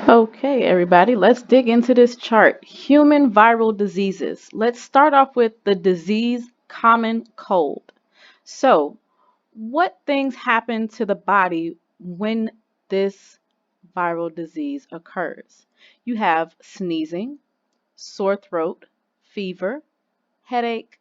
Okay, everybody, let's dig into this chart. Human viral diseases. Let's start off with the disease common cold. So, what things happen to the body when this viral disease occurs? You have sneezing, sore throat, fever, headache,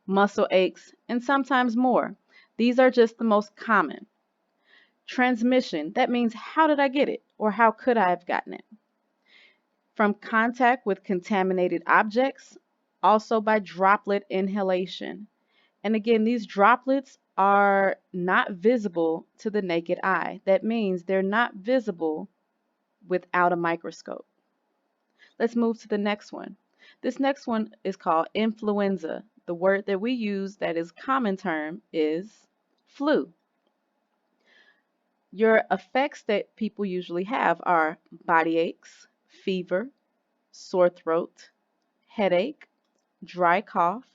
muscle aches, and sometimes more. These are just the most common. Transmission, that means how did I get it or how could I have gotten it? From contact with contaminated objects, also by droplet inhalation. And again, these droplets are not visible to the naked eye. That means they're not visible without a microscope. Let's move to the next one. This next one is called influenza. The word that we use that is common term is flu. Your effects that people usually have are body aches, fever, sore throat, headache, dry cough,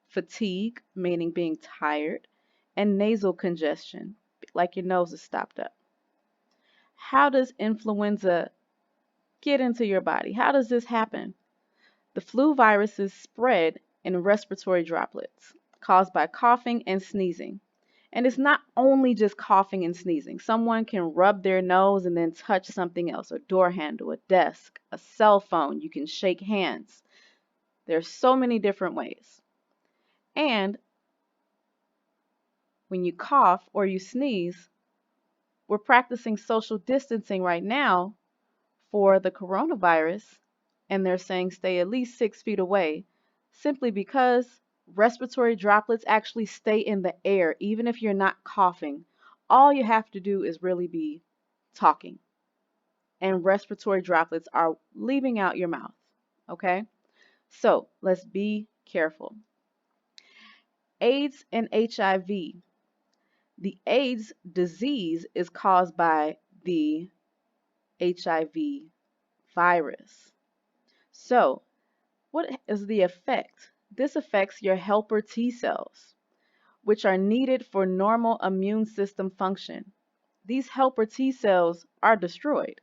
fatigue, meaning being tired, and nasal congestion, like your nose is stopped up. How does influenza get into your body? How does this happen? The flu viruses spread in respiratory droplets caused by coughing and sneezing. And it's not only just coughing and sneezing. Someone can rub their nose and then touch something else, a door handle, a desk, a cell phone. You can shake hands. There's so many different ways. And when you cough or you sneeze, we're practicing social distancing right now for the coronavirus, and they're saying stay at least 6 feet away simply because respiratory droplets actually stay in the air even if you're not coughing. All you have to do is really be talking, and respiratory droplets are leaving out your mouth. Okay? So let's be careful. AIDS and HIV. The AIDS disease is caused by the HIV virus. So, what is the effect? This affects your helper T cells, which are needed for normal immune system function. These helper T cells are destroyed.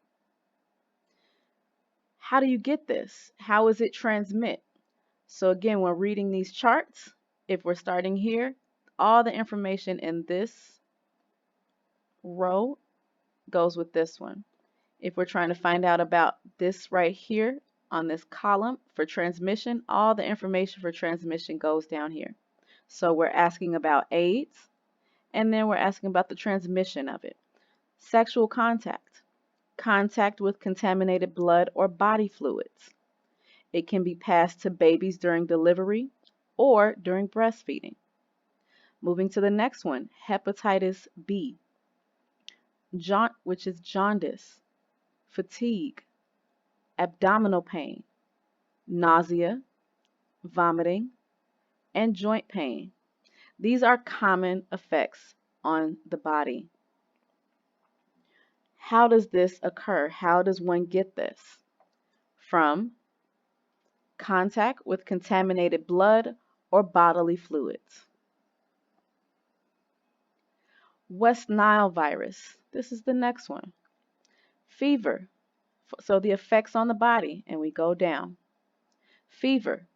How do you get this? How is it transmit? So again, when reading these charts, if we're starting here, all the information in this row goes with this one. If we're trying to find out about this right here on this column for transmission, all the information for transmission goes down here. So we're asking about AIDS, and then we're asking about the transmission of it. Sexual contact, contact with contaminated blood or body fluids. It can be passed to babies during delivery or during breastfeeding. Moving to the next one, hepatitis B, which is jaundice, fatigue, abdominal pain, nausea, vomiting, and joint pain. These are common effects on the body. How does this occur? How does one get this? From contact with contaminated blood or bodily fluids. West Nile virus. This is the next one. Fever. So the effects on the body, and we go down. Fever,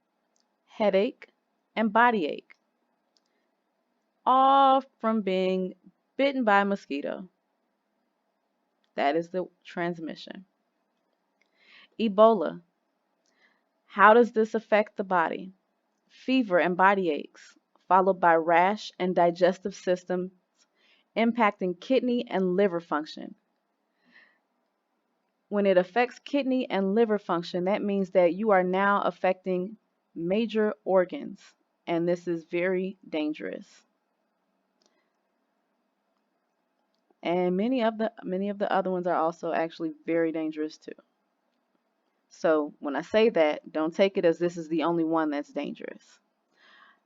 headache, and body ache. All from being bitten by a mosquito. That is the transmission. Ebola. How does this affect the body? Fever and body aches, followed by rash and digestive systems impacting kidney and liver function. When it affects kidney and liver function, that means that you are now affecting major organs, and this is very dangerous. And many of the other ones are also actually very dangerous too. So when I say that, don't take it as this is the only one that's dangerous.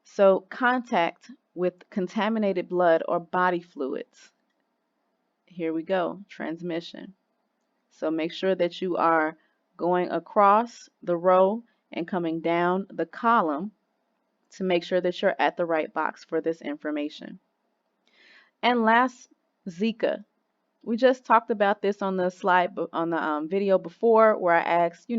So contact with contaminated blood or body fluids. Here we go, transmission. So make sure that you are going across the row and coming down the column to make sure that you're at the right box for this information. And last, Zika, We just talked about this on the on the video before, where I asked,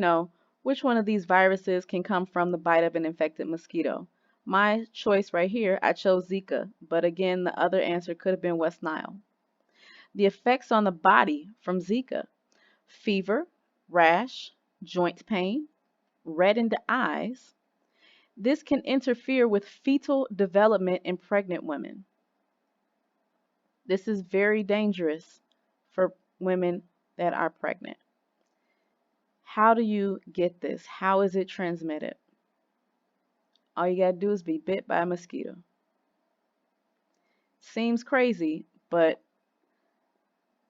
which one of these viruses can come from the bite of an infected mosquito. My choice right here, I chose Zika, but again, the other answer could have been West Nile. The effects on the body from Zika: fever, rash, joint pain, reddened eyes. This can interfere with fetal development in pregnant women. This is very dangerous for women that are pregnant. How do you get this? How is it transmitted? All you got to do is be bit by a mosquito. Seems crazy, but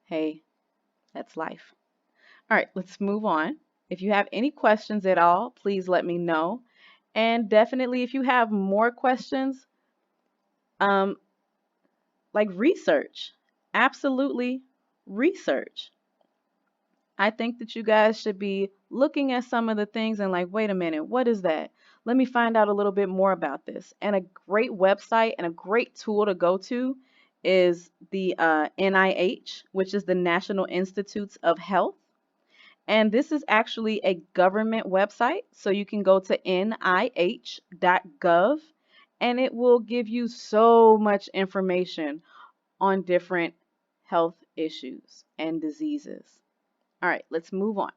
hey, that's life. All right, let's move on. If you have any questions at all, please let me know. And definitely, if you have more questions, um, like research, absolutely research. I think that you guys should be looking at some of the things and like, wait a minute, what is that? Let me find out a little bit more about this. And a great website and a great tool to go to is the NIH, which is the National Institutes of Health. And this is actually a government website. So you can go to nih.gov and it will give you so much information on different health issues and diseases. All right, let's move on.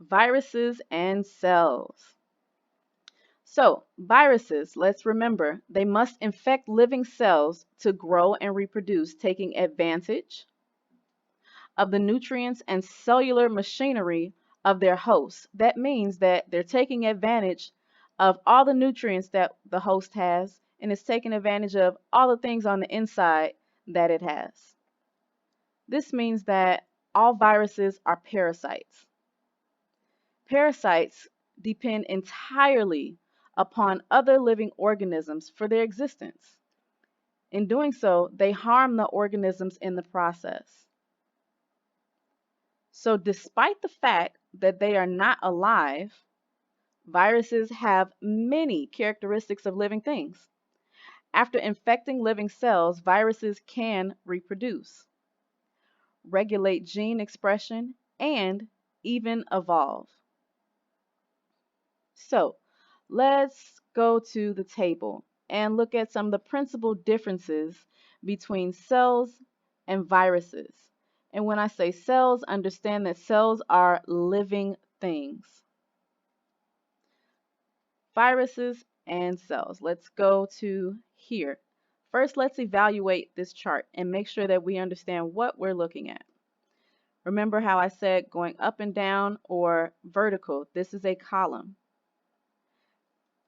Viruses and cells. So, viruses, let's remember, they must infect living cells to grow and reproduce, taking advantage of the nutrients and cellular machinery of their host. That means that they're taking advantage of all the nutrients that the host has, and it's taking advantage of all the things on the inside that it has. This means that all viruses are parasites. Parasites depend entirely upon other living organisms for their existence. In doing so, they harm the organisms in the process. So, despite the fact that they are not alive, viruses have many characteristics of living things. After infecting living cells, viruses can reproduce, regulate gene expression, and even evolve. So let's go to the table and look at some of the principal differences between cells and viruses. And when I say cells, understand that cells are living things. Viruses and cells. Let's go to here. First, let's evaluate this chart and make sure that we understand what we're looking at. Remember how I said going up and down or vertical? This is a column.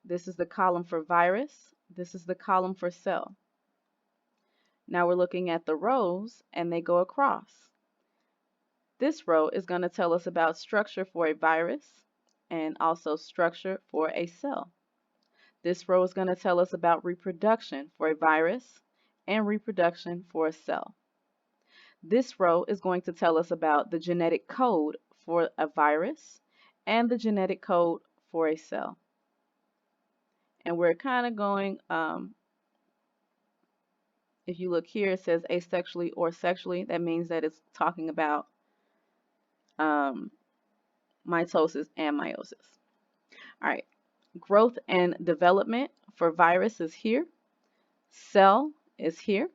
This is the column for virus. This is the column for cell. Now we're looking at the rows and they go across. This row is going to tell us about structure for a virus and also structure for a cell. This row is going to tell us about reproduction for a virus and reproduction for a cell. This row is going to tell us about the genetic code for a virus and the genetic code for a cell. And we're kind of going, if you look here, it says asexually or sexually. That means that it's talking about mitosis and meiosis. All right, growth and development for virus is here. Cell is here.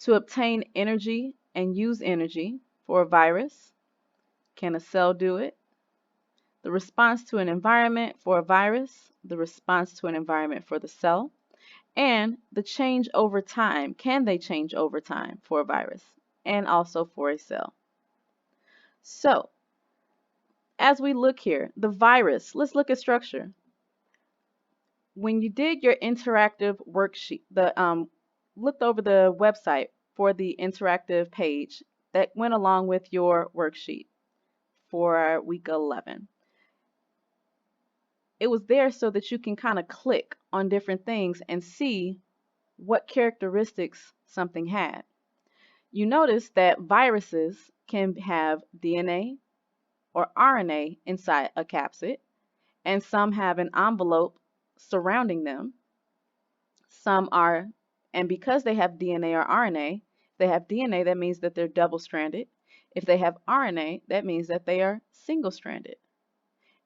To obtain energy and use energy for a virus, can a cell do it? The response to an environment for a virus, the response to an environment for the cell, and the change over time. Can they change over time for a virus and also for a cell? So, as we look here, the virus, let's look at structure. When you did your interactive worksheet, looked over the website for the interactive page that went along with your worksheet for week 11. It was there so that you can kind of click on different things and see what characteristics something had. You notice that viruses can have DNA or RNA inside a capsid, and some have an envelope surrounding them. Some are And because they have DNA or RNA, if they have DNA, that means that they're double-stranded. If they have RNA, that means that they are single-stranded.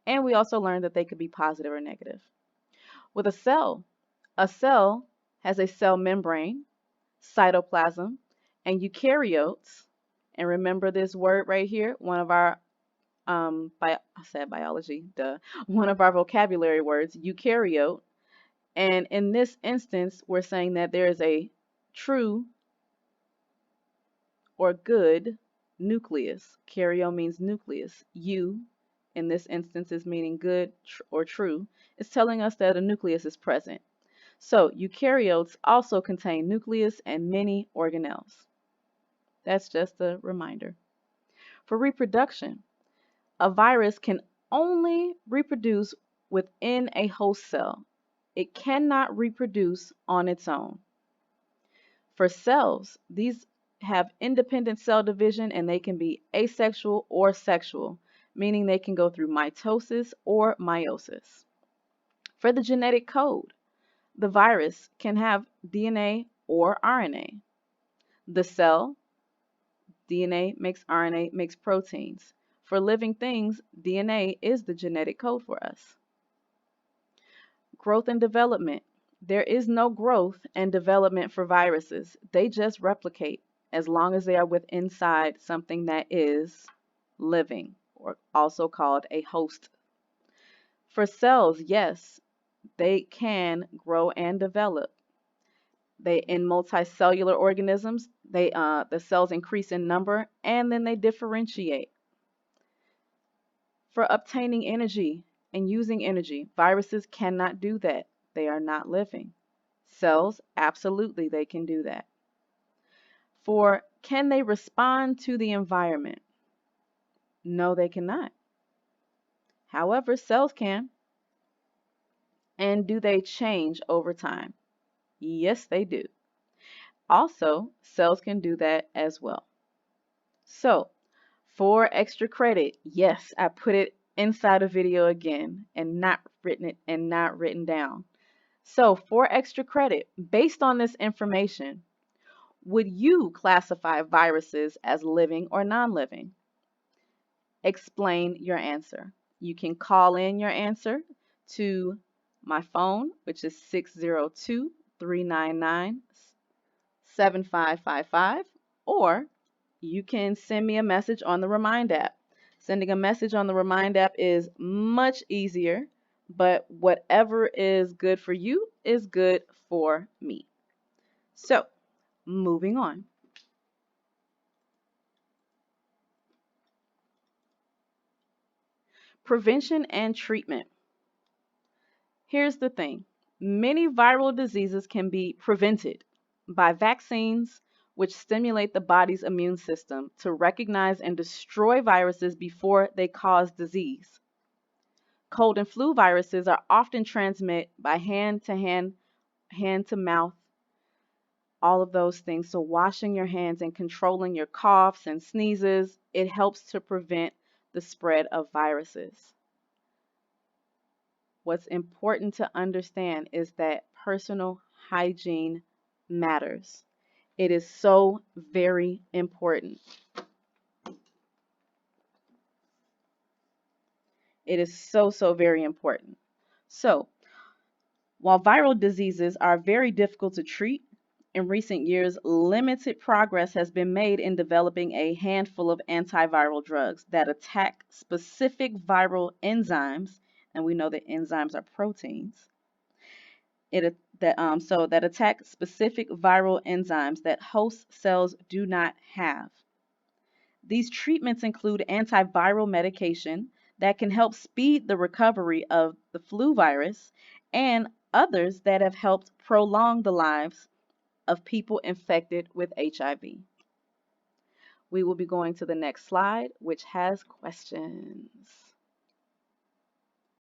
And we also learned that they could be positive or negative. With a cell has a cell membrane, cytoplasm, and eukaryotes. And remember this word right here, one of our I said biology, duh. One of our vocabulary words, eukaryote. And in this instance, we're saying that there is a true or good nucleus. Karyo means nucleus. You, in this instance, is meaning good or true. It's telling us that a nucleus is present. So eukaryotes also contain nucleus and many organelles. That's just a reminder. For reproduction, a virus can only reproduce within a host cell. It cannot reproduce on its own. For cells, these have independent cell division and they can be asexual or sexual, meaning they can go through mitosis or meiosis. For the genetic code, the virus can have DNA or RNA. The cell, DNA makes RNA makes proteins. For living things, DNA is the genetic code for us. Growth and development. There is no growth and development for viruses. They just replicate as long as they are with inside something that is living, or also called a host. For cells, yes, they can grow and develop. They in multicellular organisms, the cells increase in number and then they differentiate. For obtaining energy and using energy, viruses cannot do that. They are not living. Cells, absolutely, they can do that. For can they respond to the environment? No, they cannot. However, cells can. And do they change over time? Yes, they do. Also, cells can do that as well. So, for extra credit, yes, I put it inside a video again and not written down. So, for extra credit, based on this information, would you classify viruses as living or non-living? Explain your answer. You can call in your answer to my phone, which is 602-399-7555, or you can send me a message on the Remind app. Sending a message on the Remind app is much easier, but whatever is good for you is good for me. So, moving on. Prevention and treatment. Here's the thing. Many viral diseases can be prevented by vaccines, which stimulate the body's immune system to recognize and destroy viruses before they cause disease. Cold and flu viruses are often transmitted by hand to hand, hand to mouth, all of those things. So washing your hands and controlling your coughs and sneezes, it helps to prevent the spread of viruses. What's important to understand is that personal hygiene matters. It is so very important. It is so, so very important. So, while viral diseases are very difficult to treat, in recent years, limited progress has been made in developing a handful of antiviral drugs that attack specific viral enzymes, and we know that enzymes are proteins. That attack specific viral enzymes that host cells do not have. These treatments include antiviral medication that can help speed the recovery of the flu virus and others that have helped prolong the lives of people infected with HIV. We will be going to the next slide, which has questions.